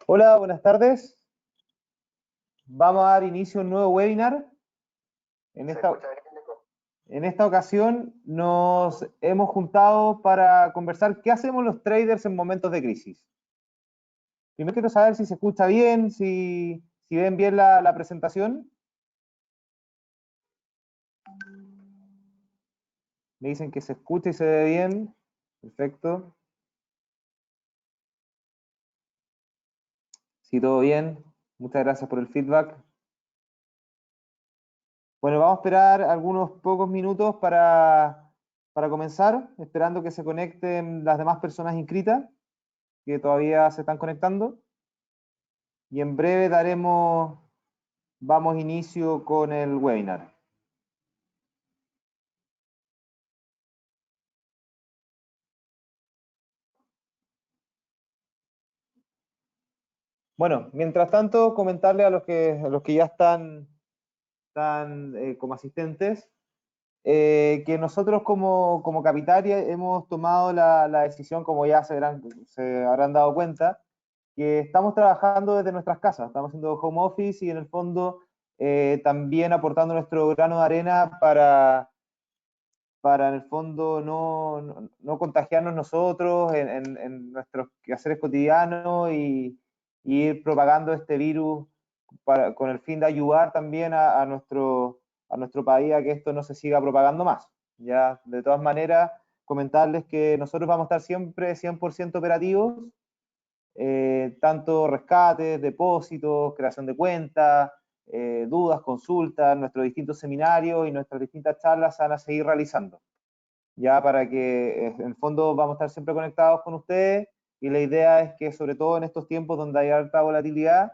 Hola, buenas tardes. Vamos a dar inicio a un nuevo webinar. En esta, en esta ocasión nos hemos juntado para conversar qué hacemos los traders en momentos de crisis. Primero quiero saber si se escucha bien, si ven bien la presentación. Me dicen que se escucha y se ve bien. Perfecto. Sí, todo bien. Muchas gracias por el feedback. Bueno, vamos a esperar algunos pocos minutos para comenzar, esperando que se conecten las demás personas inscritas, que todavía se están conectando. Y en breve vamos inicio con el webinar. Bueno, mientras tanto, comentarle a los que ya están como asistentes, que nosotros como Capitaria hemos tomado la decisión, como ya se habrán dado cuenta, que estamos trabajando desde nuestras casas, estamos haciendo home office y en el fondo también aportando nuestro grano de arena para en el fondo no contagiarnos nosotros en nuestros quehaceres cotidianos y ir propagando este virus con el fin de ayudar también a nuestro país a que esto no se siga propagando más. Ya, de todas maneras, comentarles que nosotros vamos a estar siempre 100% operativos, tanto rescates, depósitos, creación de cuentas, dudas, consultas, nuestros distintos seminarios y nuestras distintas charlas se van a seguir realizando, ya para que en el fondo vamos a estar siempre conectados con ustedes y la idea es que sobre todo en estos tiempos donde hay alta volatilidad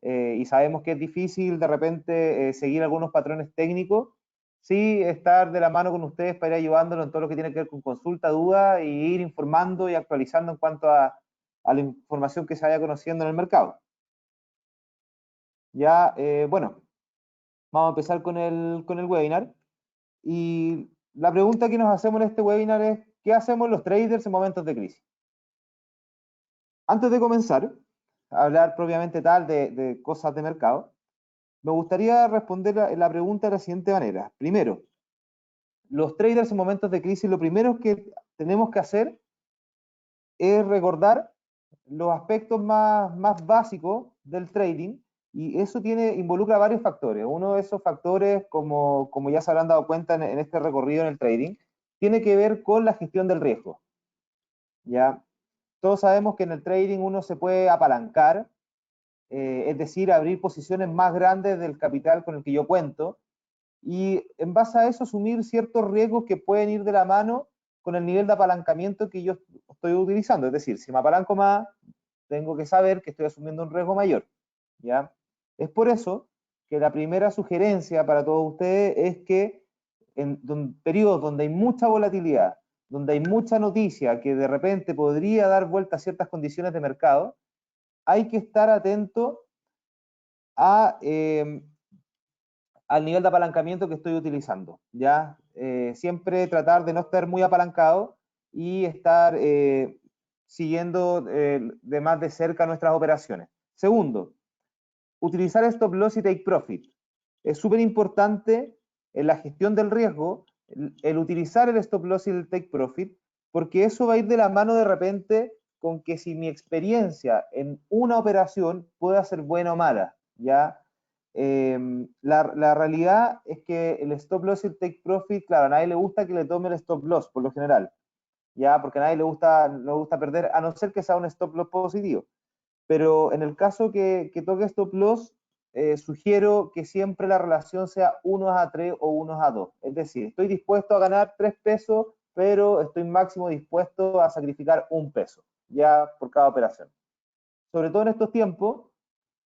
y sabemos que es difícil de repente seguir algunos patrones técnicos, sí estar de la mano con ustedes para ir ayudándolos en todo lo que tiene que ver con consulta, duda y ir informando y actualizando en cuanto a la información que se vaya conociendo en el mercado. Ya, bueno, vamos a empezar con el webinar. Y la pregunta que nos hacemos en este webinar es, ¿qué hacemos los traders en momentos de crisis? Antes de comenzar a hablar propiamente tal de cosas de mercado, me gustaría responder la pregunta de la siguiente manera. Primero, los traders en momentos de crisis, lo primero que tenemos que hacer es recordar los aspectos más básicos del trading y eso involucra varios factores. Uno de esos factores, como ya se habrán dado cuenta en este recorrido en el trading, tiene que ver con la gestión del riesgo. ¿Ya? Todos sabemos que en el trading uno se puede apalancar, es decir, abrir posiciones más grandes del capital con el que yo cuento, y en base a eso asumir ciertos riesgos que pueden ir de la mano con el nivel de apalancamiento que yo estoy utilizando. Es decir, si me apalanco más, tengo que saber que estoy asumiendo un riesgo mayor. ¿Ya? Es por eso que la primera sugerencia para todos ustedes es que en periodos donde hay mucha volatilidad, donde hay mucha noticia que de repente podría dar vuelta a ciertas condiciones de mercado, hay que estar atento a, al nivel de apalancamiento que estoy utilizando. ¿Ya? Siempre tratar de no estar muy apalancado y estar siguiendo de más de cerca nuestras operaciones. Segundo, utilizar stop loss y take profit. Es súper importante en la gestión del riesgo el utilizar el stop loss y el take profit, porque eso va a ir de la mano de repente con que si mi experiencia en una operación pueda ser buena o mala, ¿ya? La realidad es que el stop loss y el take profit, claro, a nadie le gusta que le tome el stop loss, por lo general, ¿ya? Porque a nadie le gusta perder, a no ser que sea un stop loss positivo. Pero en el caso que toque stop loss, sugiero que siempre la relación sea 1:3 o 1:2. Es decir, estoy dispuesto a ganar 3 pesos, pero estoy máximo dispuesto a sacrificar 1 peso, ya por cada operación. Sobre todo en estos tiempos,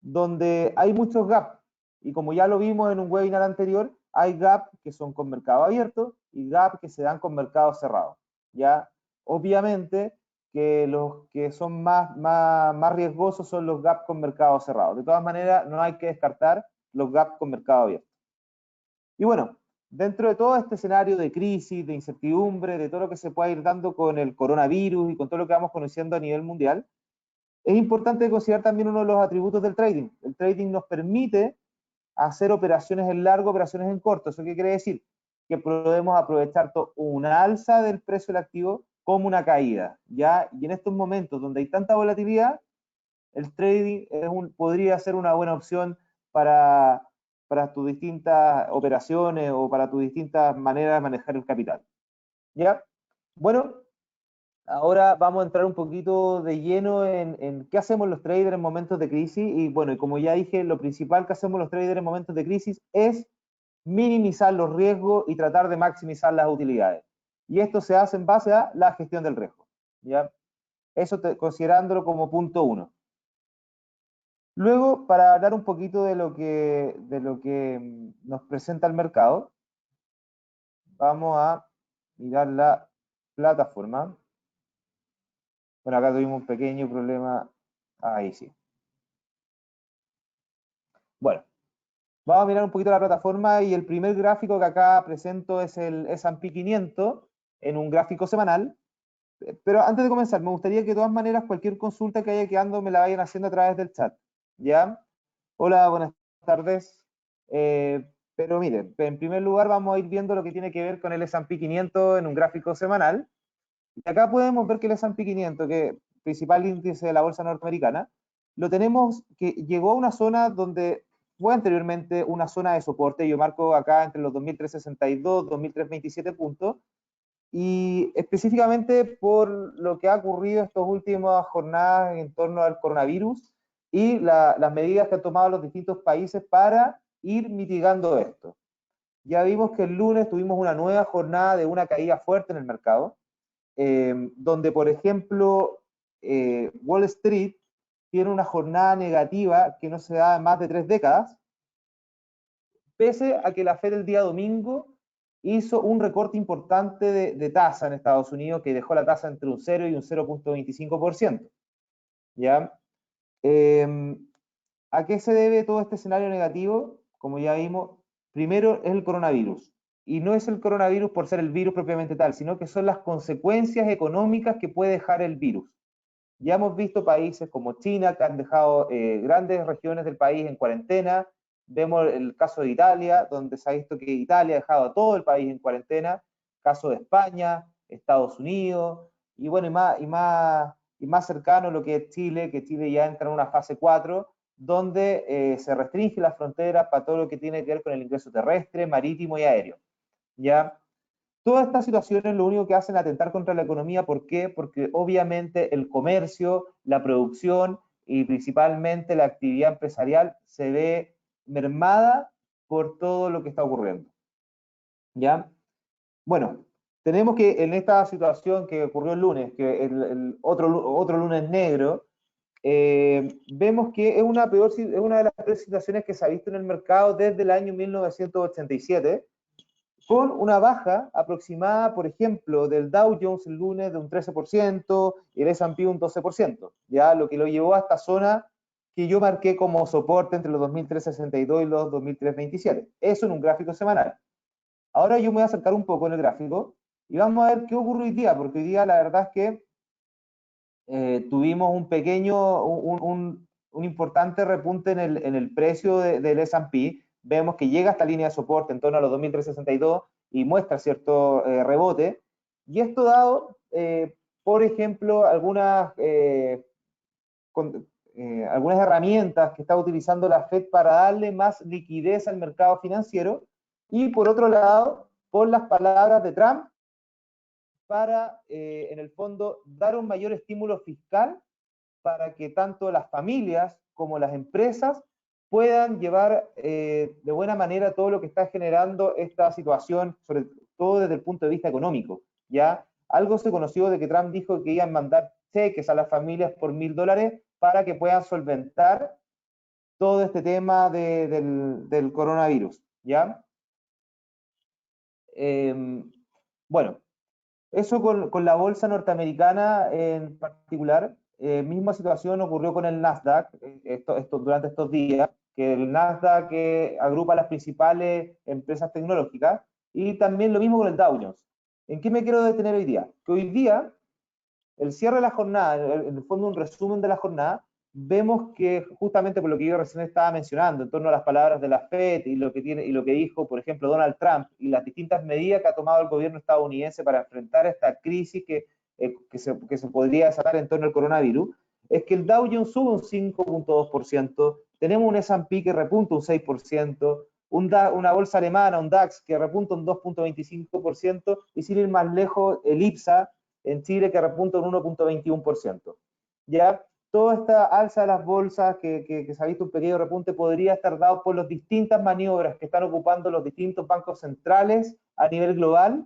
donde hay muchos gaps, y como ya lo vimos en un webinar anterior, hay gaps que son con mercado abierto y gaps que se dan con mercado cerrado. Ya, obviamente que los que son más riesgosos son los gaps con mercado cerrado. De todas maneras, no hay que descartar los gaps con mercado abierto. Y bueno, dentro de todo este escenario de crisis, de incertidumbre, de todo lo que se puede ir dando con el coronavirus y con todo lo que vamos conociendo a nivel mundial, Es importante considerar también uno de los atributos del trading. El trading nos permite hacer operaciones en largo, operaciones en corto. ¿Eso qué quiere decir? Que podemos aprovechar una alza del precio del activo como una caída, ¿ya? Y en estos momentos donde hay tanta volatilidad, el trading podría ser una buena opción para tus distintas operaciones o para tus distintas maneras de manejar el capital, ¿ya? Bueno, ahora vamos a entrar un poquito de lleno en qué hacemos los traders en momentos de crisis. Y bueno, y como ya dije, lo principal que hacemos los traders en momentos de crisis es minimizar los riesgos y tratar de maximizar las utilidades. Y esto se hace en base a la gestión del riesgo, ¿ya? Eso considerándolo como punto uno. Luego, para hablar un poquito de lo que nos presenta el mercado, vamos a mirar la plataforma. Bueno, acá tuvimos un pequeño problema. Ahí sí. Bueno, vamos a mirar un poquito la plataforma y el primer gráfico que acá presento es el S&P 500 en un gráfico semanal. Pero antes de comenzar, me gustaría que de todas maneras cualquier consulta que haya quedando me la vayan haciendo a través del chat. ¿Ya? Hola, buenas tardes. Pero miren, en primer lugar vamos a ir viendo lo que tiene que ver con el S&P 500 en un gráfico semanal. Y acá podemos ver que el S&P 500, que es el principal índice de la bolsa norteamericana, lo tenemos que llegó a una zona donde fue anteriormente una zona de soporte. Yo marco acá entre los 2.362, 2.327 puntos. Y específicamente por lo que ha ocurrido estas últimas jornadas en torno al coronavirus y las medidas que han tomado los distintos países para ir mitigando esto. Ya vimos que el lunes tuvimos una nueva jornada de una caída fuerte en el mercado, donde, por ejemplo, Wall Street tiene una jornada negativa que no se da en más de 3 décadas, pese a que la Fed el día domingo hizo un recorte importante de tasa en Estados Unidos que dejó la tasa entre un 0 y un 0.25%. ¿Ya? ¿A qué se debe todo este escenario negativo? Como ya vimos, primero es el coronavirus. Y no es el coronavirus por ser el virus propiamente tal, sino que son las consecuencias económicas que puede dejar el virus. Ya hemos visto países como China que han dejado grandes regiones del país en cuarentena. Vemos el caso de Italia, donde se ha visto que Italia ha dejado a todo el país en cuarentena. Caso de España, Estados Unidos, y bueno, y más cercano lo que es Chile, que Chile ya entra en una fase 4, donde se restringe las fronteras para todo lo que tiene que ver con el ingreso terrestre, marítimo y aéreo. ¿Ya? Todas estas situaciones lo único que hacen es atentar contra la economía. ¿Por qué? Porque obviamente el comercio, la producción y principalmente la actividad empresarial se ve mermada por todo lo que está ocurriendo. ¿Ya? Bueno, tenemos que en esta situación que ocurrió el lunes, que el otro lunes negro, vemos que es una de las peores situaciones que se ha visto en el mercado desde el año 1987, con una baja aproximada, por ejemplo, del Dow Jones el lunes de un 13% y el S&P un 12%, ya lo que lo llevó a esta zona que yo marqué como soporte entre los 2.362 y los 2.327. Eso en un gráfico semanal. Ahora yo me voy a acercar un poco en el gráfico y vamos a ver qué ocurre hoy día, porque hoy día la verdad es que tuvimos un pequeño, un importante repunte en el precio del S&P. Vemos que llega a esta línea de soporte en torno a los 2.362 y muestra cierto rebote. Y esto dado, por ejemplo, algunas herramientas que está utilizando la Fed para darle más liquidez al mercado financiero. Y por otro lado, por las palabras de Trump, para, en el fondo, dar un mayor estímulo fiscal para que tanto las familias como las empresas puedan llevar de buena manera todo lo que está generando esta situación, sobre todo desde el punto de vista económico. ¿Ya? Algo se conoció de que Trump dijo que iban a mandar cheques a las familias por $1.000 para que puedan solventar todo este tema del coronavirus. ¿Ya? Bueno, eso con la bolsa norteamericana en particular. Misma situación ocurrió con el Nasdaq durante estos días, que el Nasdaq agrupa las principales empresas tecnológicas, y también lo mismo con el Dow Jones. ¿En qué me quiero detener hoy día? Que hoy día el cierre de la jornada, en el fondo un resumen de la jornada, vemos que justamente por lo que yo recién estaba mencionando, en torno a las palabras de la FED y lo que dijo, por ejemplo, Donald Trump y las distintas medidas que ha tomado el gobierno estadounidense para enfrentar esta crisis que se podría desatar en torno al coronavirus, es que el Dow Jones sube un 5.2%, tenemos un S&P que repunta un 6%, una bolsa alemana, un DAX, que repunta un 2.25%, y sin ir más lejos, el IPSA en Chile, que repunta un 1.21%. ¿Ya? Toda esta alza de las bolsas, que se ha visto un pequeño repunte, podría estar dado por las distintas maniobras que están ocupando los distintos bancos centrales a nivel global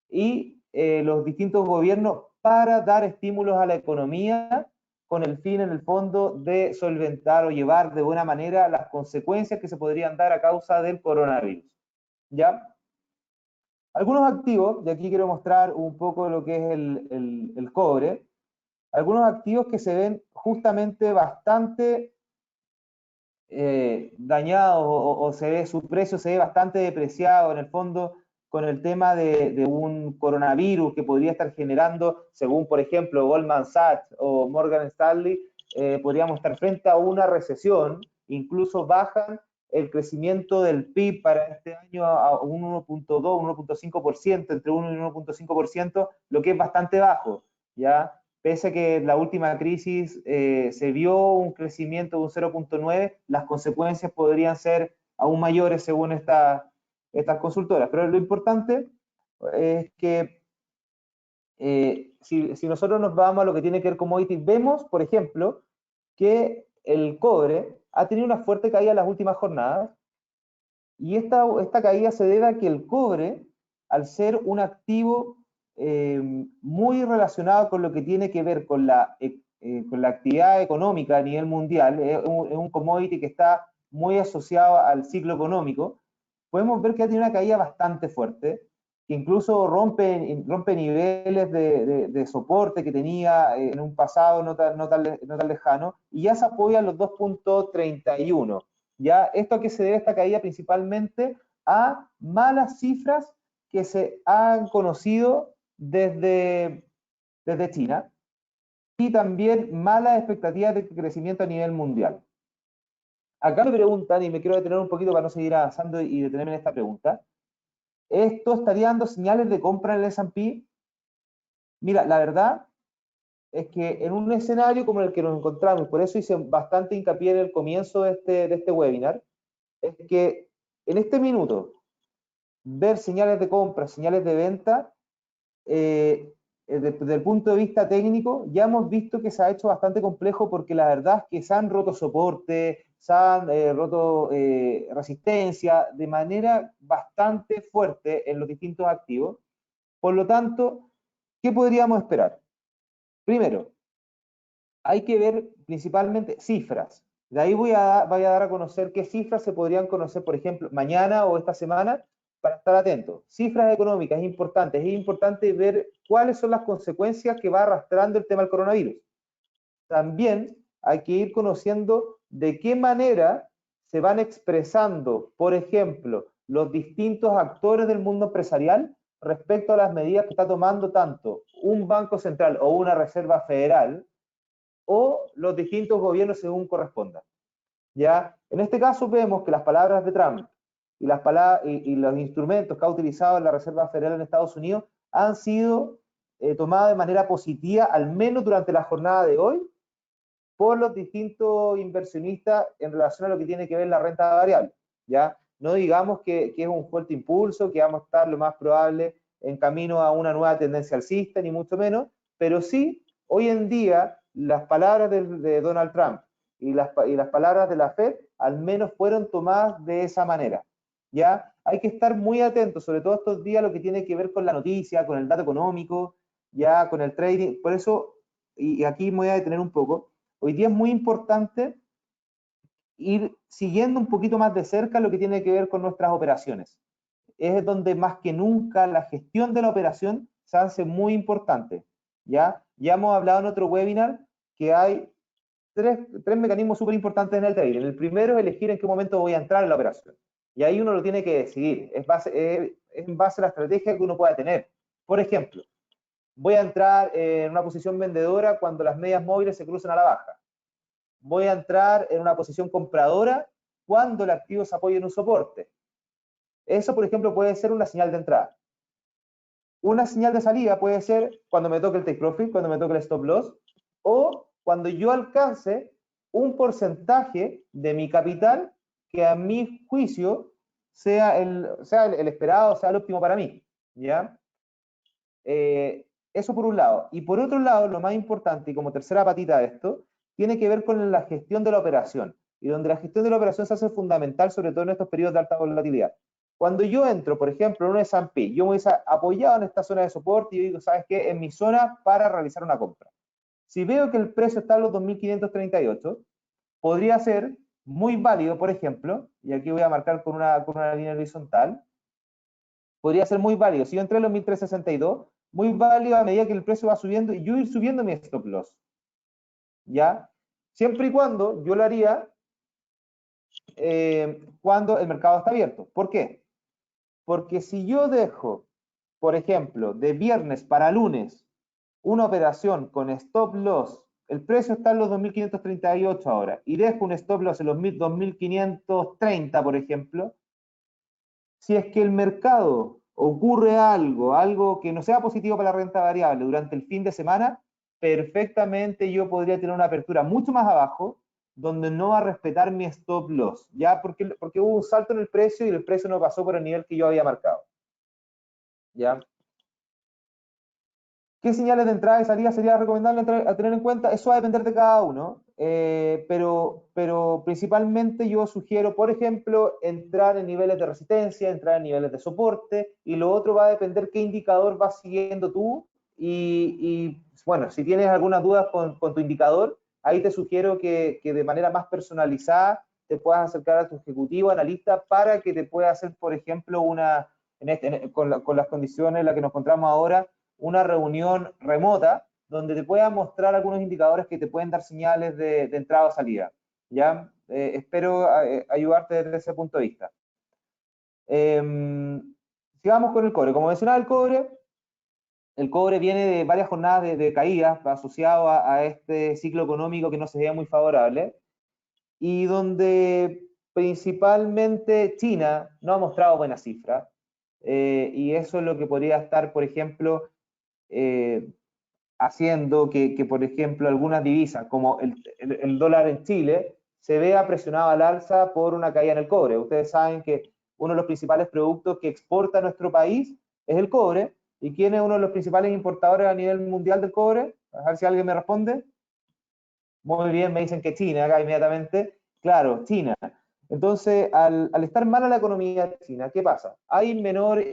y los distintos gobiernos para dar estímulos a la economía con el fin, en el fondo, de solventar o llevar de buena manera las consecuencias que se podrían dar a causa del coronavirus. ¿Ya? Algunos activos, y aquí quiero mostrar un poco lo que es el cobre, algunos activos que se ven justamente bastante dañados o su precio se ve bastante depreciado en el fondo con el tema de un coronavirus que podría estar generando, según por ejemplo Goldman Sachs o Morgan Stanley, podríamos estar frente a una recesión, incluso bajan el crecimiento del PIB para este año a un 1.2, 1.5%, entre 1 y 1.5%, lo que es bastante bajo, ¿ya? Pese a que en la última crisis se vio un crecimiento de un 0.9, las consecuencias podrían ser aún mayores según estas consultoras. Pero lo importante es que si nosotros nos vamos a lo que tiene que ver con commodities, vemos, por ejemplo, que el cobre ha tenido una fuerte caída en las últimas jornadas, y esta caída se debe a que el cobre, al ser un activo muy relacionado con lo que tiene que ver con la actividad económica a nivel mundial, es un commodity que está muy asociado al ciclo económico, podemos ver que ha tenido una caída bastante fuerte, que incluso rompe niveles de soporte que tenía en un pasado no tan lejano, y ya se apoya en los 2.31. ¿Ya? ¿Esto a qué se debe esta caída? Principalmente a malas cifras que se han conocido desde China, y también malas expectativas de crecimiento a nivel mundial. Acá me preguntan, y me quiero detener un poquito para no seguir avanzando y detenerme en esta pregunta, ¿esto estaría dando señales de compra en el S&P? Mira, la verdad es que en un escenario como el que nos encontramos, por eso hice bastante hincapié en el comienzo de este webinar, es que en este minuto ver señales de compra, señales de venta, desde el punto de vista técnico, ya hemos visto que se ha hecho bastante complejo, porque la verdad es que se han roto soporte, se han roto resistencia de manera bastante fuerte en los distintos activos. Por lo tanto, ¿qué podríamos esperar? Primero, hay que ver principalmente cifras. De ahí voy a dar a conocer qué cifras se podrían conocer, por ejemplo, mañana o esta semana, para estar atentos. Cifras económicas importantes. Es importante ver cuáles son las consecuencias que va arrastrando el tema del coronavirus. También hay que ir conociendo de qué manera se van expresando, por ejemplo, los distintos actores del mundo empresarial respecto a las medidas que está tomando tanto un banco central o una reserva federal, o los distintos gobiernos según corresponda. ¿Ya? En este caso vemos que las palabras de Trump y los instrumentos que ha utilizado la Reserva Federal en Estados Unidos han sido tomados de manera positiva, al menos durante la jornada de hoy, por los distintos inversionistas en relación a lo que tiene que ver la renta variable. ¿Ya? No digamos que es un fuerte impulso, que vamos a estar lo más probable en camino a una nueva tendencia alcista, ni mucho menos, pero sí, hoy en día, las palabras de Donald Trump y las palabras de la Fed al menos fueron tomadas de esa manera. ¿Ya? Hay que estar muy atentos, sobre todo estos días, lo que tiene que ver con la noticia, con el dato económico, ya con el trading. Por eso, y aquí me voy a detener un poco, hoy día es muy importante ir siguiendo un poquito más de cerca lo que tiene que ver con nuestras operaciones. Es donde más que nunca la gestión de la operación se hace muy importante. Ya hemos hablado en otro webinar que hay tres mecanismos súper importantes en el trading. El primero es elegir en qué momento voy a entrar en la operación. Y ahí uno lo tiene que decidir. Es en base a la estrategia que uno pueda tener. Por ejemplo, Voy a entrar en una posición vendedora cuando las medias móviles se cruzan a la baja. Voy a entrar en una posición compradora cuando el activo se apoya en un soporte. Eso, por ejemplo, puede ser una señal de entrada. Una señal de salida puede ser cuando me toque el take profit, cuando me toque el stop loss, o cuando yo alcance un porcentaje de mi capital que a mi juicio sea el esperado, sea el óptimo para mí, ¿ya? Eso por un lado. Y por otro lado, lo más importante, y como tercera patita de esto, tiene que ver con la gestión de la operación, y donde la gestión de la operación se hace fundamental, sobre todo en estos periodos de alta volatilidad. Cuando yo entro, por ejemplo, en un S&P, yo me voy apoyado en esta zona de soporte y digo, ¿sabes qué? En mi zona para realizar una compra. Si veo que el precio está en los 2.538, podría ser muy válido, por ejemplo, y aquí voy a marcar con una línea horizontal, podría ser muy válido. Si yo entré en los 1.362, muy válido a medida que el precio va subiendo y yo ir subiendo mi stop loss. ¿Ya? Siempre y cuando yo lo haría cuando el mercado está abierto. ¿Por qué? Porque si yo dejo, por ejemplo, de viernes para lunes, una operación con stop loss, el precio está en los 2.538 ahora, y dejo un stop loss en los 2.530, por ejemplo, si es que el mercado ocurre algo que no sea positivo para la renta variable durante el fin de semana, perfectamente yo podría tener una apertura mucho más abajo, donde no va a respetar mi stop loss, ¿ya? Porque hubo un salto en el precio y el precio no pasó por el nivel que yo había marcado, ¿ya? ¿Qué señales de entrada y salida sería recomendable a tener en cuenta? Eso va a depender de cada uno, pero principalmente yo sugiero, por ejemplo, entrar en niveles de resistencia, entrar en niveles de soporte, y lo otro va a depender qué indicador vas siguiendo tú, bueno, si tienes algunas dudas con tu indicador, ahí te sugiero que de manera más personalizada te puedas acercar a tu ejecutivo, analista, para que te pueda hacer, por ejemplo, con las condiciones en las que nos encontramos ahora, una reunión remota donde te pueda mostrar algunos indicadores que te pueden dar señales de entrada o salida. ¿Ya? Espero ayudarte desde ese punto de vista. Sigamos con el cobre. Como mencionaba, el cobre viene de varias jornadas de caídas asociado a este ciclo económico que no se veía muy favorable, y donde principalmente China no ha mostrado buenas cifras, y eso es lo que podría estar, por ejemplo, haciendo que, por ejemplo, algunas divisas, como el dólar en Chile, se vea presionado al alza por una caída en el cobre. Ustedes saben que uno de los principales productos que exporta nuestro país es el cobre. ¿Y quién es uno de los principales importadores a nivel mundial del cobre? A ver si alguien me responde. Muy bien, me dicen que China, acá inmediatamente. Claro, China. Entonces, al estar mala la economía de China, ¿qué pasa? Hay menor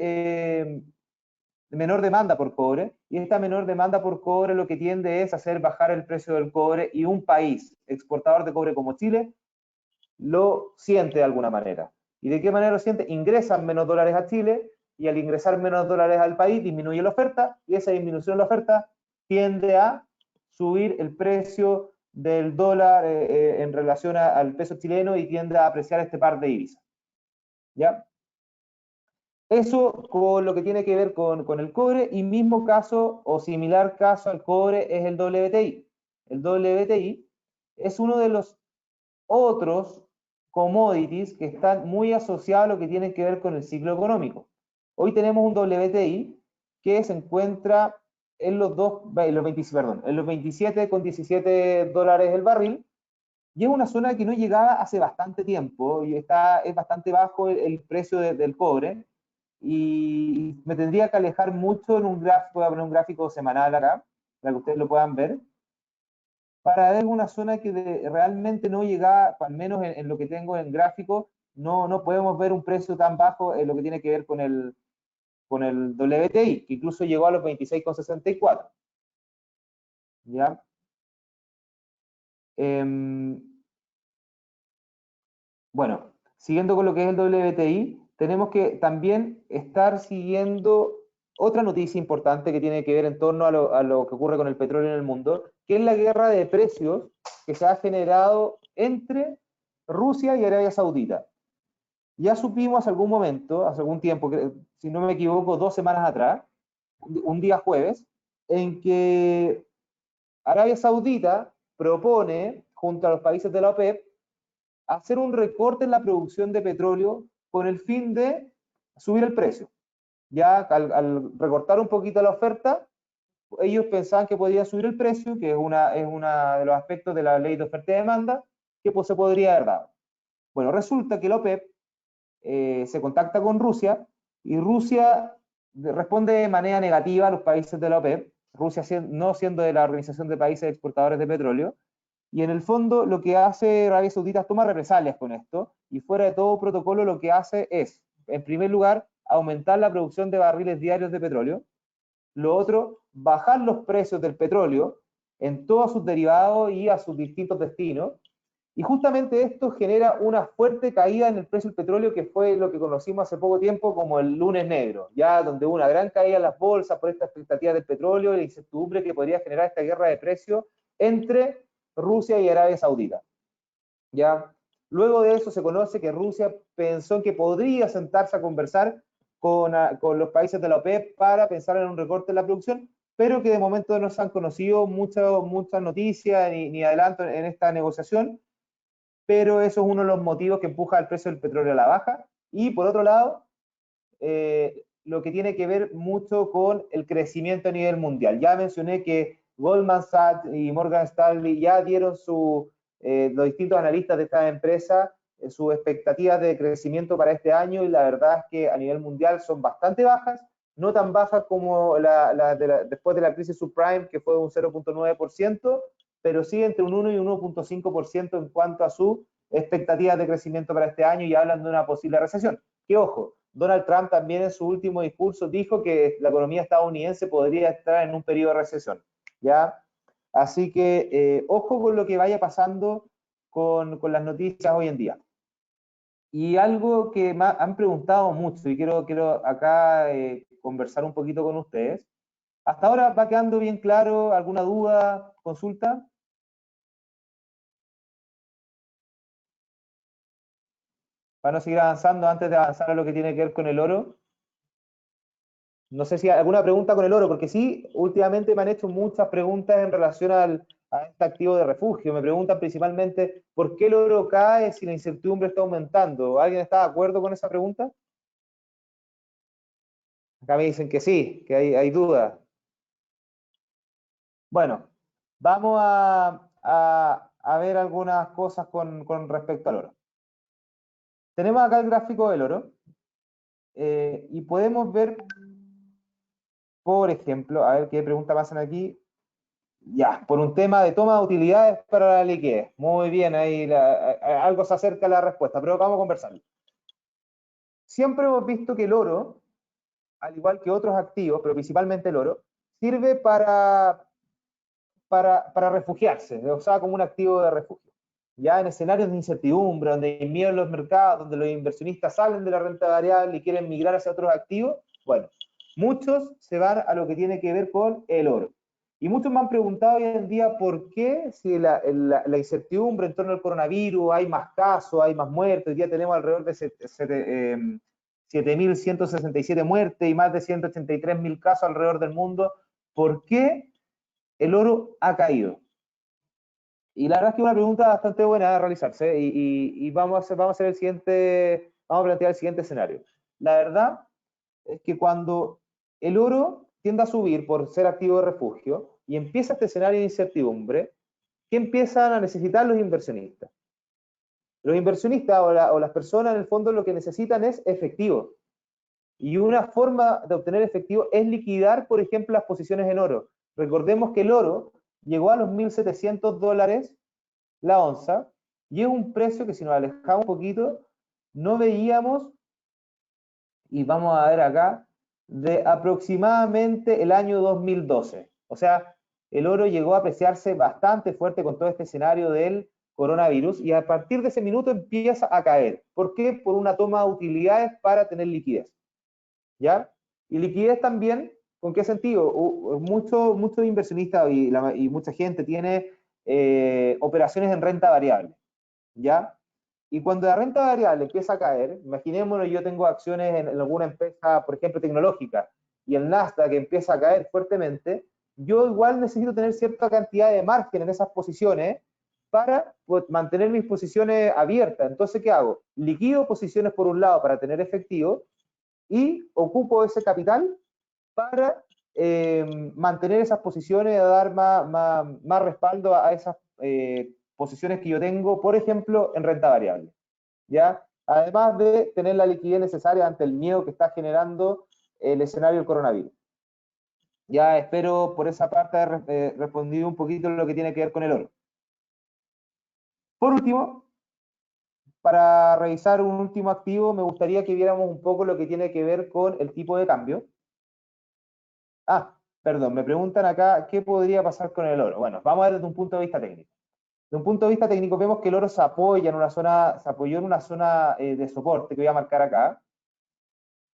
demanda por cobre, y esta menor demanda por cobre lo que tiende es hacer bajar el precio del cobre, y un país exportador de cobre como Chile lo siente de alguna manera. ¿Y de qué manera lo siente? Ingresan menos dólares a Chile, y al ingresar menos dólares al país disminuye la oferta, y esa disminución de la oferta tiende a subir el precio del dólar en relación al peso chileno, y tiende a apreciar este par de divisas. ¿Ya? Eso con lo que tiene que ver con el cobre, y mismo caso o similar caso al cobre es el WTI. El WTI es uno de los otros commodities que están muy asociados a lo que tiene que ver con el ciclo económico. Hoy tenemos un WTI que se encuentra en los 27,17 dólares el barril, y es una zona que no llegaba hace bastante tiempo, y es bastante bajo el precio del cobre, y me tendría que alejar mucho en un gráfico, voy a poner un gráfico semanal acá, para que ustedes lo puedan ver, para ver una zona que realmente no llegaba, al menos en lo que tengo en gráfico, no podemos ver un precio tan bajo en lo que tiene que ver con el WTI, que incluso llegó a los 26,64. ¿Ya? Bueno, siguiendo con lo que es el WTI, tenemos que también estar siguiendo otra noticia importante que tiene que ver en torno a lo que ocurre con el petróleo en el mundo, que es la guerra de precios que se ha generado entre Rusia y Arabia Saudita. Ya supimos hace algún momento, hace algún tiempo, si no me equivoco, 2 semanas atrás, un día jueves, en que Arabia Saudita propone, junto a los países de la OPEP, hacer un recorte en la producción de petróleo con el fin de subir el precio. Ya al recortar un poquito la oferta, ellos pensaban que podía subir el precio, que es una de los aspectos de la ley de oferta y demanda, que pues, se podría haber dado. Bueno, resulta que la OPEP se contacta con Rusia y Rusia responde de manera negativa a los países de la OPEP, Rusia no siendo de la Organización de Países Exportadores de Petróleo, y en el fondo lo que hace Arabia Saudita es tomar represalias con esto, y fuera de todo protocolo lo que hace es, en primer lugar, aumentar la producción de barriles diarios de petróleo. Lo otro, bajar los precios del petróleo en todos sus derivados y a sus distintos destinos. Y justamente esto genera una fuerte caída en el precio del petróleo, que fue lo que conocimos hace poco tiempo como el lunes negro, ya donde hubo una gran caída en las bolsas por esta expectativa del petróleo y la incertidumbre que podría generar esta guerra de precios entre Rusia y Arabia Saudita. ¿Ya? Luego de eso se conoce que Rusia pensó que podría sentarse a conversar con los países de la OPEP para pensar en un recorte en la producción, pero que de momento no se han conocido muchas noticias ni adelanto en esta negociación, pero eso es uno de los motivos que empuja el precio del petróleo a la baja. Y por otro lado, lo que tiene que ver mucho con el crecimiento a nivel mundial. Ya mencioné que Goldman Sachs y Morgan Stanley ya dieron los distintos analistas de esta empresa sus expectativas de crecimiento para este año, y la verdad es que a nivel mundial son bastante bajas, no tan bajas como después de la crisis subprime, que fue un 0.9%, pero sí entre un 1 y un 1.5% en cuanto a sus expectativas de crecimiento para este año, y hablan de una posible recesión. Que ojo, Donald Trump también en su último discurso dijo que la economía estadounidense podría estar en un periodo de recesión, ¿ya? Así que ojo con lo que vaya pasando con las noticias hoy en día. Y algo que me han preguntado mucho y quiero acá conversar un poquito con ustedes. ¿Hasta ahora va quedando bien claro? ¿Alguna duda? ¿Consulta? Para no seguir avanzando antes de avanzar a lo que tiene que ver con el oro. No sé si hay alguna pregunta con el oro, porque sí, últimamente me han hecho muchas preguntas en relación a este activo de refugio. Me preguntan principalmente por qué el oro cae si la incertidumbre está aumentando. ¿Alguien está de acuerdo con esa pregunta? Acá me dicen que sí, que hay dudas. Bueno, vamos a ver algunas cosas con respecto al oro. Tenemos acá el gráfico del oro y podemos ver, por ejemplo, a ver qué pregunta pasan aquí. Ya, por un tema de toma de utilidades para la liquidez. Muy bien, ahí algo se acerca a la respuesta, pero vamos a conversar. Siempre hemos visto que el oro, al igual que otros activos, pero principalmente el oro, sirve para refugiarse, o sea, como un activo de refugio. Ya en escenarios de incertidumbre, donde hay miedo en los mercados, donde los inversionistas salen de la renta variable y quieren migrar hacia otros activos, bueno, muchos se van a lo que tiene que ver con el oro. Y muchos me han preguntado hoy en día por qué, si la incertidumbre en torno al coronavirus, hay más casos, hay más muertes, hoy día tenemos alrededor de 7.167 muertes y más de 183.000 casos alrededor del mundo, ¿por qué el oro ha caído? Y la verdad es que es una pregunta bastante buena de realizarse y vamos a hacer vamos a plantear el siguiente escenario. La verdad es que cuando el oro tiende a subir por ser activo de refugio y empieza este escenario de incertidumbre, ¿qué empiezan a necesitar los inversionistas? Los inversionistas o las personas en el fondo lo que necesitan es efectivo. Y una forma de obtener efectivo es liquidar, por ejemplo, las posiciones en oro. Recordemos que el oro llegó a los $1.700 la onza, y es un precio que si nos alejamos un poquito, no veíamos, y vamos a ver acá, de aproximadamente el año 2012. O sea, el oro llegó a apreciarse bastante fuerte con todo este escenario del coronavirus, y a partir de ese minuto empieza a caer. ¿Por qué? Por una toma de utilidades para tener liquidez. ¿Ya? Y liquidez también, ¿con qué sentido? Muchos inversionistas y mucha gente tiene operaciones en renta variable, ¿ya? Y cuando la renta variable empieza a caer, imaginémonos, yo tengo acciones en alguna empresa, por ejemplo, tecnológica, y el Nasdaq empieza a caer fuertemente, yo igual necesito tener cierta cantidad de margen en esas posiciones para mantener mis posiciones abiertas. Entonces, ¿qué hago? Liquido posiciones por un lado para tener efectivo y ocupo ese capital para mantener esas posiciones, dar más respaldo a esas posiciones que yo tengo, por ejemplo, en renta variable. ¿Ya? Además de tener la liquidez necesaria ante el miedo que está generando el escenario del coronavirus. Ya espero por esa parte haber respondido un poquito lo que tiene que ver con el oro. Por último, para revisar un último activo, me gustaría que viéramos un poco lo que tiene que ver con el tipo de cambio. Ah, perdón, me preguntan acá qué podría pasar con el oro. Bueno, vamos a ver desde un punto de vista técnico. Desde un punto de vista técnico, vemos que el oro se apoya en una zona, se apoyó en una zona de soporte que voy a marcar acá,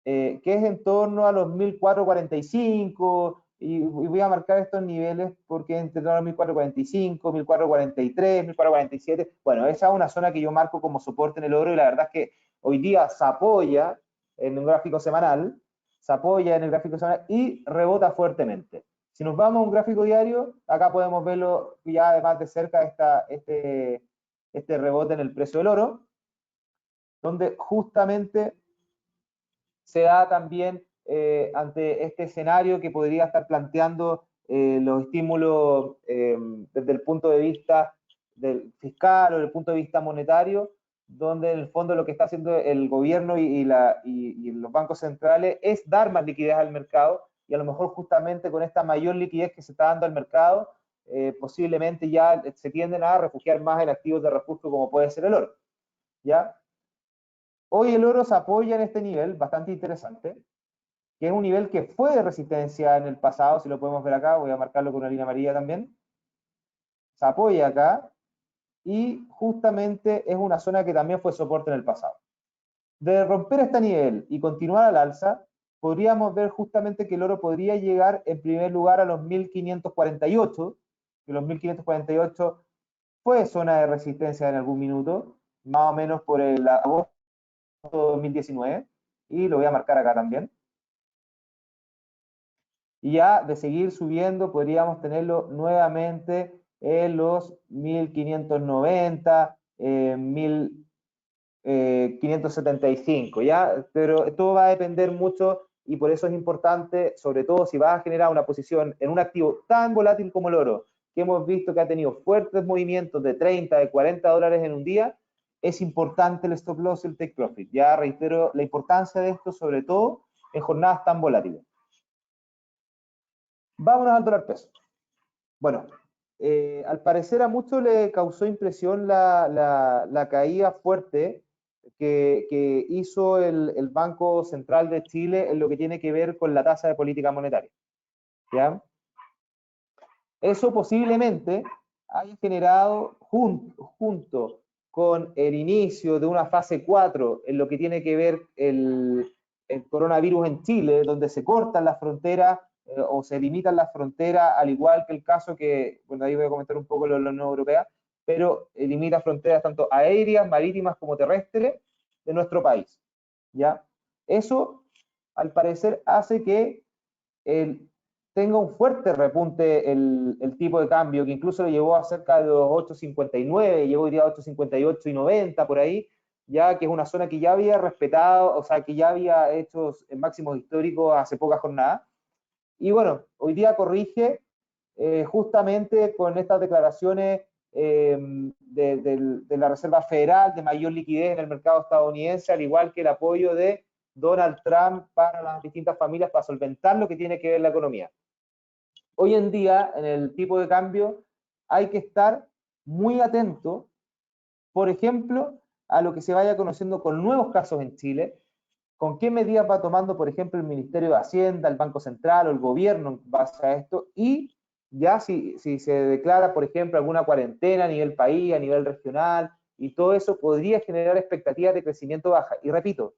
que es en torno a los 1445, y voy a marcar estos niveles porque entre los 1445, 1443, 1447, bueno, esa es una zona que yo marco como soporte en el oro y la verdad es que hoy día se apoya en un gráfico semanal, se apoya en el gráfico semanal y rebota fuertemente. Si nos vamos a un gráfico diario, acá podemos verlo ya más de cerca este rebote en el precio del oro, donde justamente se da también ante este escenario que podría estar planteando los estímulos desde el punto de vista del fiscal o desde el punto de vista monetario, donde en el fondo lo que está haciendo el gobierno y los bancos centrales es dar más liquidez al mercado y a lo mejor justamente con esta mayor liquidez que se está dando al mercado, posiblemente ya se tienden a refugiar más en activos de refugio como puede ser el oro. ¿Ya? Hoy el oro se apoya en este nivel bastante interesante, que es un nivel que fue de resistencia en el pasado, si lo podemos ver acá, voy a marcarlo con una línea amarilla también, se apoya acá y justamente es una zona que también fue soporte en el pasado. De romper este nivel y continuar al alza, podríamos ver justamente que el oro podría llegar en primer lugar a los 1548, que los 1548 fue zona de resistencia en algún minuto, más o menos por el agosto de 2019, y lo voy a marcar acá también. Y ya de seguir subiendo podríamos tenerlo nuevamente en los 1590, 1575, ¿ya? Pero todo va a depender mucho y por eso es importante, sobre todo si vas a generar una posición en un activo tan volátil como el oro, que hemos visto que ha tenido fuertes movimientos de 30, de 40 dólares en un día, es importante el stop loss y el take profit. Ya reitero la importancia de esto, sobre todo en jornadas tan volátiles. Vámonos al dólar peso. Bueno, al parecer a muchos le causó impresión la caída fuerte que hizo el Banco Central de Chile en lo que tiene que ver con la tasa de política monetaria. ¿Ya? Eso posiblemente haya generado, junto con el inicio de una fase 4 en lo que tiene que ver el coronavirus en Chile, donde se cortan las fronteras o se limitan las fronteras, al igual que el caso que, bueno, ahí voy a comentar un poco la Unión Europea, pero limita fronteras tanto aéreas, marítimas como terrestres de nuestro país. ¿Ya? Eso, al parecer, hace que tenga un fuerte repunte el tipo de cambio, que incluso lo llevó a cerca de los 8.59, llegó hoy día a 8.58 y 90 por ahí, ya que es una zona que ya había respetado, o sea, que ya había hecho máximos históricos hace pocas jornadas. Y bueno, hoy día corrige justamente con estas declaraciones de la Reserva Federal de mayor liquidez en el mercado estadounidense, al igual que el apoyo de Donald Trump para las distintas familias para solventar lo que tiene que ver la economía. Hoy en día, en el tipo de cambio, hay que estar muy atento, por ejemplo, a lo que se vaya conociendo con nuevos casos en Chile, con qué medidas va tomando, por ejemplo, el Ministerio de Hacienda, el Banco Central o el gobierno en base a esto, y ya si se declara, por ejemplo, alguna cuarentena a nivel país, a nivel regional, y todo eso podría generar expectativas de crecimiento baja. Y repito,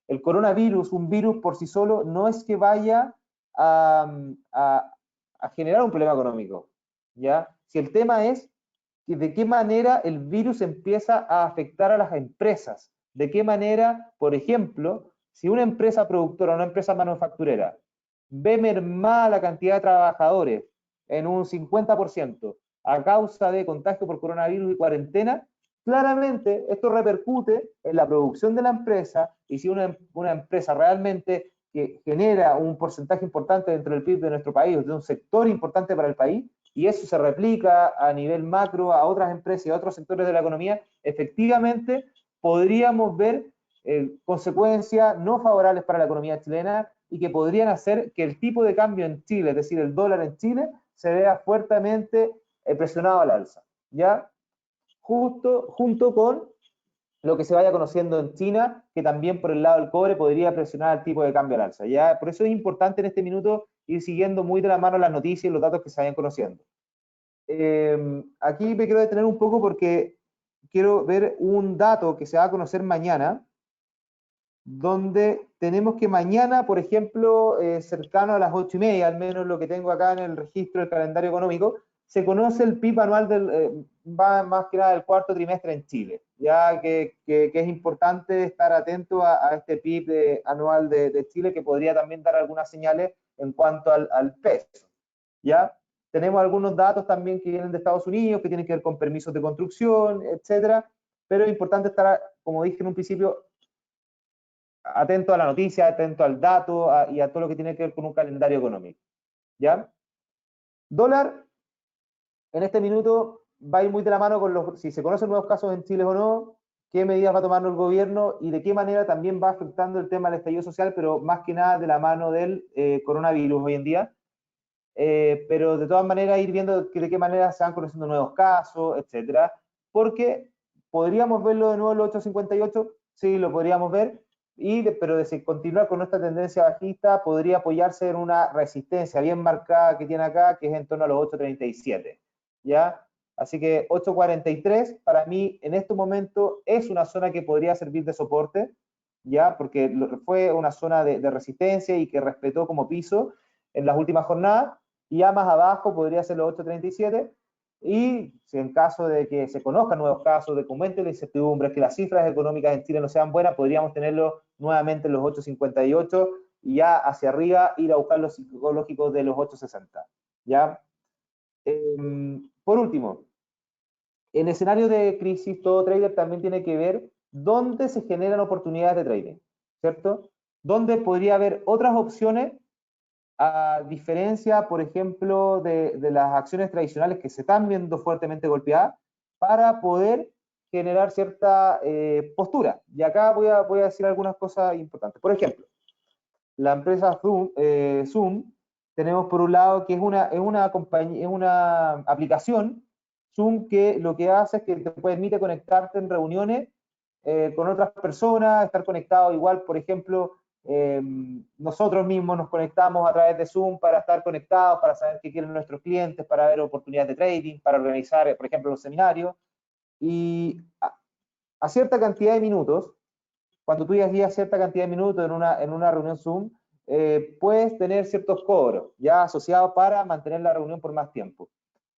el coronavirus, un virus por sí solo, no es que vaya a generar un problema económico, ¿ya? Si el tema es de qué manera el virus empieza a afectar a las empresas, de qué manera, por ejemplo, si una empresa productora, una empresa manufacturera, ve mermada la cantidad de trabajadores en un 50% a causa de contagio por coronavirus y cuarentena, claramente esto repercute en la producción de la empresa, y si una empresa realmente que genera un porcentaje importante dentro del PIB de nuestro país, de un sector importante para el país, y eso se replica a nivel macro a otras empresas y a otros sectores de la economía, efectivamente podríamos ver consecuencias no favorables para la economía chilena y que podrían hacer que el tipo de cambio en Chile, es decir, el dólar en Chile, se vea fuertemente presionado al alza, ¿ya? Junto con lo que se vaya conociendo en China, que también por el lado del cobre podría presionar el tipo de cambio al alza, ¿ya? Por eso es importante en este minuto ir siguiendo muy de la mano las noticias y los datos que se vayan conociendo. Aquí me quiero detener un poco porque quiero ver un dato que se va a conocer mañana, donde tenemos que mañana, por ejemplo, cercano a las 8:30, al menos lo que tengo acá en el registro del calendario económico, se conoce el PIB anual más que nada del cuarto trimestre en Chile, ya que es importante estar atento a este PIB anual de Chile, que podría también dar algunas señales en cuanto al peso, ¿ya? Tenemos algunos datos también que vienen de Estados Unidos, que tienen que ver con permisos de construcción, etcétera, pero es importante estar, como dije en un principio, atento a la noticia, atento al dato y a todo lo que tiene que ver con un calendario económico, ¿ya? Dólar, en este minuto, va a ir muy de la mano con si se conocen nuevos casos en Chile o no, qué medidas va tomando el gobierno y de qué manera también va afectando el tema del estallido social, pero más que nada de la mano del coronavirus hoy en día. Pero de todas maneras ir viendo de qué manera se van conociendo nuevos casos, etcétera, porque podríamos verlo de nuevo en los 8.58, sí, lo podríamos ver, pero de continuar con nuestra tendencia bajista podría apoyarse en una resistencia bien marcada que tiene acá, que es en torno a los 8.37, ¿ya? Así que 8.43 para mí en este momento es una zona que podría servir de soporte, ¿ya? Porque fue una zona de resistencia y que respetó como piso en las últimas jornadas, y ya más abajo podría ser los 8.37, y si en caso de que se conozcan nuevos casos, de que aumente la incertidumbre, que las cifras económicas en Chile no sean buenas, podríamos tenerlo nuevamente en los 8.58 y ya hacia arriba ir a buscar los psicológicos de los 8.60, ¿ya? Por último, en escenario de crisis, todo trader también tiene que ver dónde se generan oportunidades de trading, ¿cierto? ¿Dónde podría haber otras opciones a diferencia, por ejemplo, de las acciones tradicionales que se están viendo fuertemente golpeadas, para poder generar cierta postura? Y acá voy a decir algunas cosas importantes. Por ejemplo, la empresa Zoom, tenemos por un lado que es una compañía, es una aplicación, Zoom, que lo que hace es que te permite conectarte en reuniones con otras personas, estar conectado igual, por ejemplo, nosotros mismos nos conectamos a través de Zoom para estar conectados, para saber qué quieren nuestros clientes, para ver oportunidades de trading, para organizar, por ejemplo, los seminarios, y a cierta cantidad de minutos, cuando tú ya guías cierta cantidad de minutos en una reunión Zoom, puedes tener ciertos cobros ya asociados para mantener la reunión por más tiempo.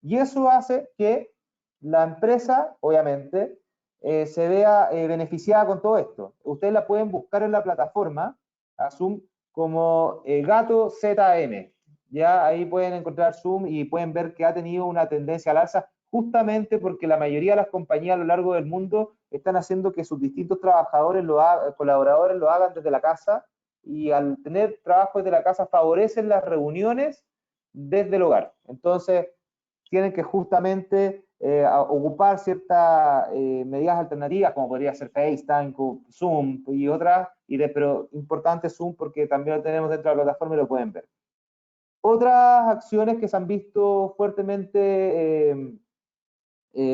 Y eso hace que la empresa, obviamente, se vea beneficiada con todo esto. Ustedes la pueden buscar en la plataforma, a Zoom, como Gato ZM. Ya ahí pueden encontrar Zoom y pueden ver que ha tenido una tendencia al alza, justamente porque la mayoría de las compañías a lo largo del mundo están haciendo que sus distintos trabajadores, colaboradores lo hagan desde la casa, y al tener trabajo desde la casa favorecen las reuniones desde el hogar. Entonces, tienen que justamente ocupar ciertas medidas alternativas, como podría ser FaceTime, Zoom y otras, pero importante Zoom porque también lo tenemos dentro de la plataforma y lo pueden ver. Otras acciones que se han visto fuertemente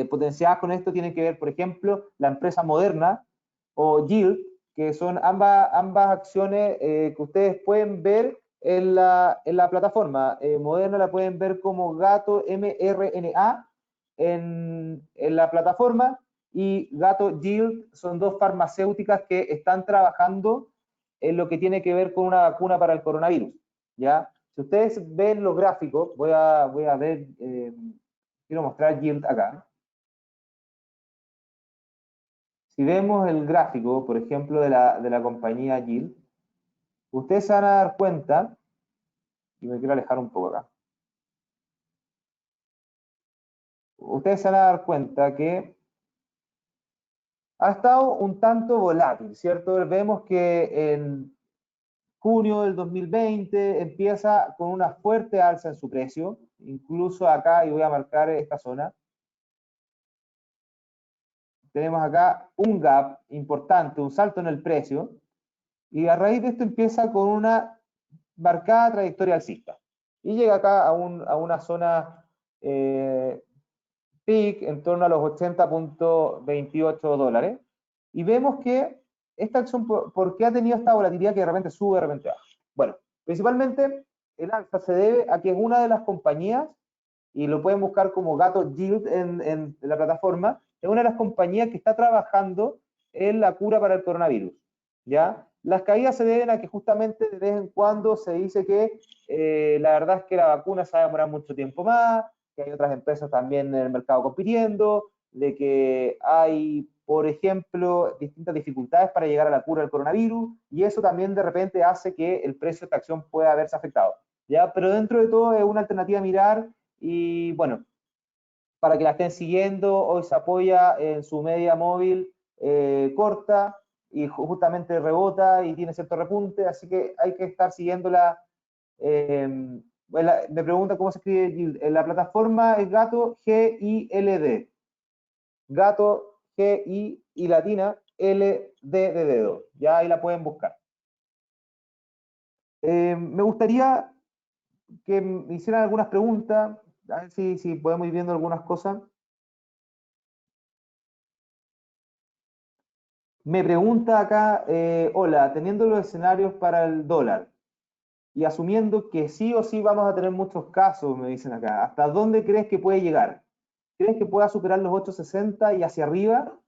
potenciadas con esto tienen que ver, por ejemplo, la empresa Moderna o Yield, que son ambas acciones que ustedes pueden ver en la plataforma. Moderna la pueden ver como Gato MRNA en la plataforma, y Gato Yield son dos farmacéuticas que están trabajando en lo que tiene que ver con una vacuna para el coronavirus, ¿ya? Si ustedes ven los gráficos, voy a ver, quiero mostrar Yield acá. Si vemos el gráfico, por ejemplo, de la compañía Yield, ustedes se van a dar cuenta, y me quiero alejar un poco acá, ustedes se van a dar cuenta que ha estado un tanto volátil, ¿cierto? Vemos que en junio del 2020 empieza con una fuerte alza en su precio, incluso acá, y voy a marcar esta zona, tenemos acá un gap importante, un salto en el precio, y a raíz de esto empieza con una marcada trayectoria alcista. Y llega acá a una zona peak en torno a los 80.28 dólares. Y vemos que esta acción, ¿por qué ha tenido esta volatilidad que de repente sube, de repente baja? Bueno, principalmente el alza se debe a que es una de las compañías, y lo pueden buscar como Gato Yield en la plataforma, es una de las compañías que está trabajando en la cura para el coronavirus. ¿Ya? Las caídas se deben a que justamente de vez en cuando se dice que la verdad es que la vacuna se va a demorar mucho tiempo más, que hay otras empresas también en el mercado compitiendo, de que hay, por ejemplo, distintas dificultades para llegar a la cura del coronavirus, y eso también de repente hace que el precio de esta acción pueda verse afectado. ¿Ya? Pero dentro de todo es una alternativa a mirar, y bueno, para que la estén siguiendo, hoy se apoya en su media móvil corta, y justamente rebota y tiene cierto repunte, así que hay que estar siguiéndola. Bueno, me pregunta cómo se escribe Yield. En la plataforma es Gato G-I-L-D. Gato G-I y latina L-D de dedo. Ya ahí la pueden buscar. Me gustaría que me hicieran algunas preguntas, a ver si podemos ir viendo algunas cosas. Me pregunta acá, hola, teniendo los escenarios para el dólar y asumiendo que sí o sí vamos a tener muchos casos, me dicen acá, ¿hasta dónde crees que puede llegar? ¿Crees que pueda superar los 860 y hacia arriba?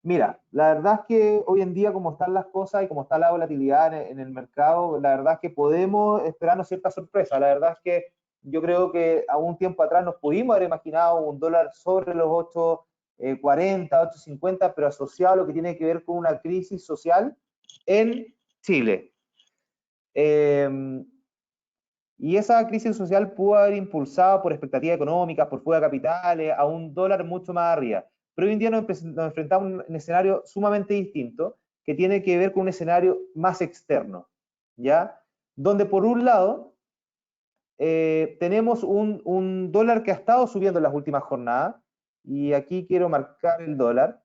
Mira, la verdad es que hoy en día, como están las cosas y como está la volatilidad en el mercado, la verdad es que podemos esperarnos cierta sorpresa. La verdad es que yo creo que a un tiempo atrás nos pudimos haber imaginado un dólar sobre los 8.40, 8.50, pero asociado a lo que tiene que ver con una crisis social en Chile. Y esa crisis social pudo haber impulsado por expectativas económicas, por fuga de capitales, a un dólar mucho más arriba. Pero hoy en día nos enfrentamos a un escenario sumamente distinto, que tiene que ver con un escenario más externo, ¿ya? Donde por un lado tenemos un dólar que ha estado subiendo en las últimas jornadas, y aquí quiero marcar el dólar.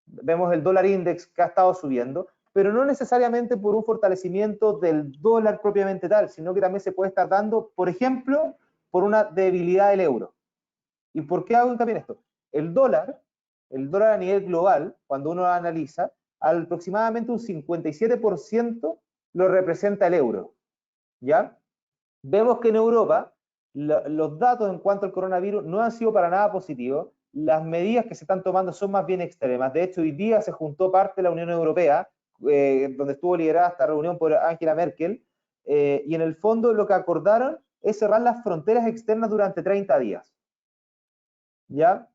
Vemos el dólar index que ha estado subiendo, pero no necesariamente por un fortalecimiento del dólar propiamente tal, sino que también se puede estar dando, por ejemplo, por una debilidad del euro. ¿Y por qué hago hincapié en esto? El dólar a nivel global, cuando uno analiza, aproximadamente un 57% lo representa el euro, ¿ya? Vemos que en Europa los datos en cuanto al coronavirus no han sido para nada positivos. Las medidas que se están tomando son más bien extremas. De hecho, hoy día se juntó parte de la Unión Europea, donde estuvo liderada esta reunión por Angela Merkel, y en el fondo lo que acordaron es cerrar las fronteras externas durante 30 días. ¿Ya?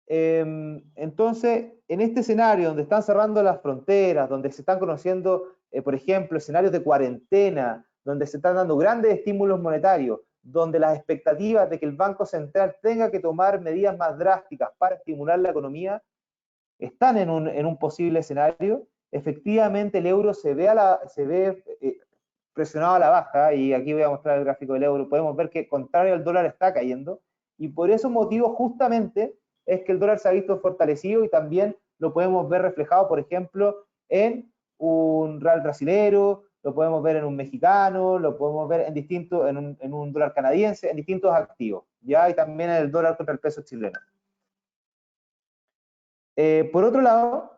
Entonces, en este escenario donde están cerrando las fronteras, donde se están conociendo, por ejemplo, escenarios de cuarentena, donde se están dando grandes estímulos monetarios, donde las expectativas de que el Banco Central tenga que tomar medidas más drásticas para estimular la economía están en un posible escenario, efectivamente el euro se ve presionado a la baja, y aquí voy a mostrar el gráfico del euro. Podemos ver que, contrario al dólar, está cayendo, y por esos motivos justamente es que el dólar se ha visto fortalecido, y también lo podemos ver reflejado, por ejemplo, en un real brasilero, lo podemos ver en un mexicano, lo podemos ver en un dólar canadiense, en distintos activos, ¿ya? Y también en el dólar contra el peso chileno. Por otro lado,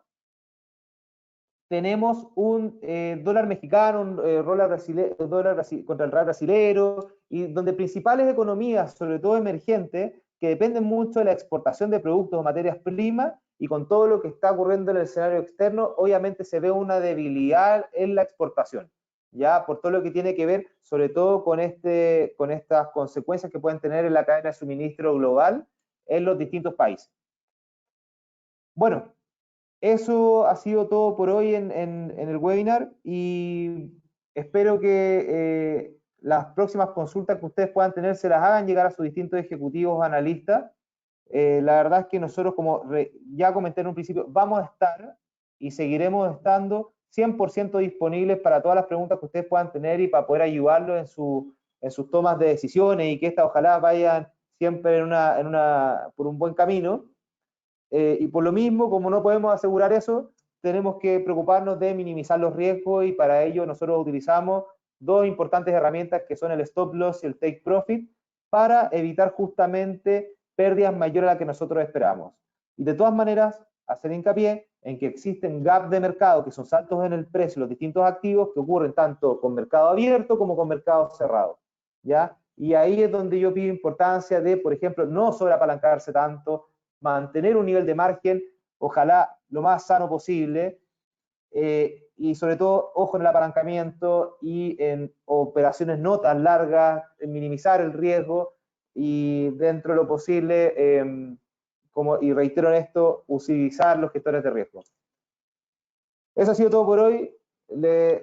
tenemos un dólar mexicano, un dólar contra el real brasilero, y donde principales economías, sobre todo emergentes, que dependen mucho de la exportación de productos o materias primas, y con todo lo que está ocurriendo en el escenario externo, obviamente se ve una debilidad en la exportación, ya por todo lo que tiene que ver, sobre todo con estas consecuencias que pueden tener en la cadena de suministro global en los distintos países. Bueno, eso ha sido todo por hoy en el webinar, y espero que las próximas consultas que ustedes puedan tener se las hagan llegar a sus distintos ejecutivos analistas, la verdad es que nosotros, como ya comenté en un principio, vamos a estar y seguiremos estando 100% disponibles para todas las preguntas que ustedes puedan tener y para poder ayudarlos en sus tomas de decisiones y que estas ojalá vayan siempre por un buen camino. Y por lo mismo, como no podemos asegurar eso, tenemos que preocuparnos de minimizar los riesgos y para ello nosotros utilizamos dos importantes herramientas que son el stop loss y el take profit para evitar justamente pérdidas mayores a las que nosotros esperamos. Y de todas maneras, hacer hincapié en que existen gaps de mercado, que son saltos en el precio de los distintos activos que ocurren tanto con mercado abierto como con mercado cerrado, ¿ya? Y ahí es donde yo pido importancia de, por ejemplo, no sobreapalancarse tanto, mantener un nivel de margen, ojalá lo más sano posible, y sobre todo, ojo en el apalancamiento y en operaciones no tan largas, en minimizar el riesgo y dentro de lo posible, y reitero en esto, utilizar los gestores de riesgo. Eso ha sido todo por hoy.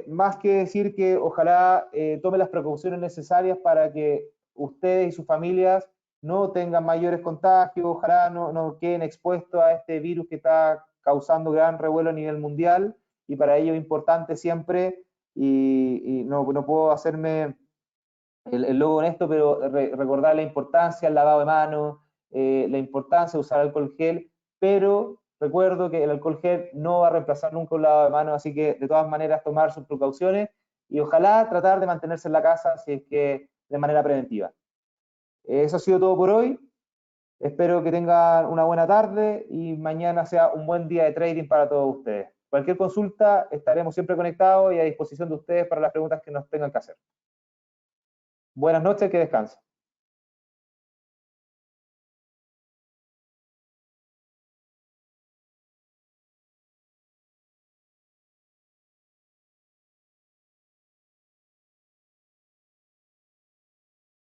Más que decir que ojalá tomen las precauciones necesarias para que ustedes y sus familias no tengan mayores contagios, ojalá no queden expuestos a este virus que está causando gran revuelo a nivel mundial, y para ello es importante siempre, y no puedo hacerme el logo en esto, pero recordar la importancia del lavado de manos, la importancia de usar alcohol gel, pero recuerdo que el alcohol gel no va a reemplazar nunca un lavado de manos, así que de todas maneras tomar sus precauciones y ojalá tratar de mantenerse en la casa si es que de manera preventiva. Eso ha sido todo por hoy. Espero que tengan una buena tarde y mañana sea un buen día de trading para todos ustedes. Cualquier consulta, estaremos siempre conectados y a disposición de ustedes para las preguntas que nos tengan que hacer. Buenas noches, que descansen.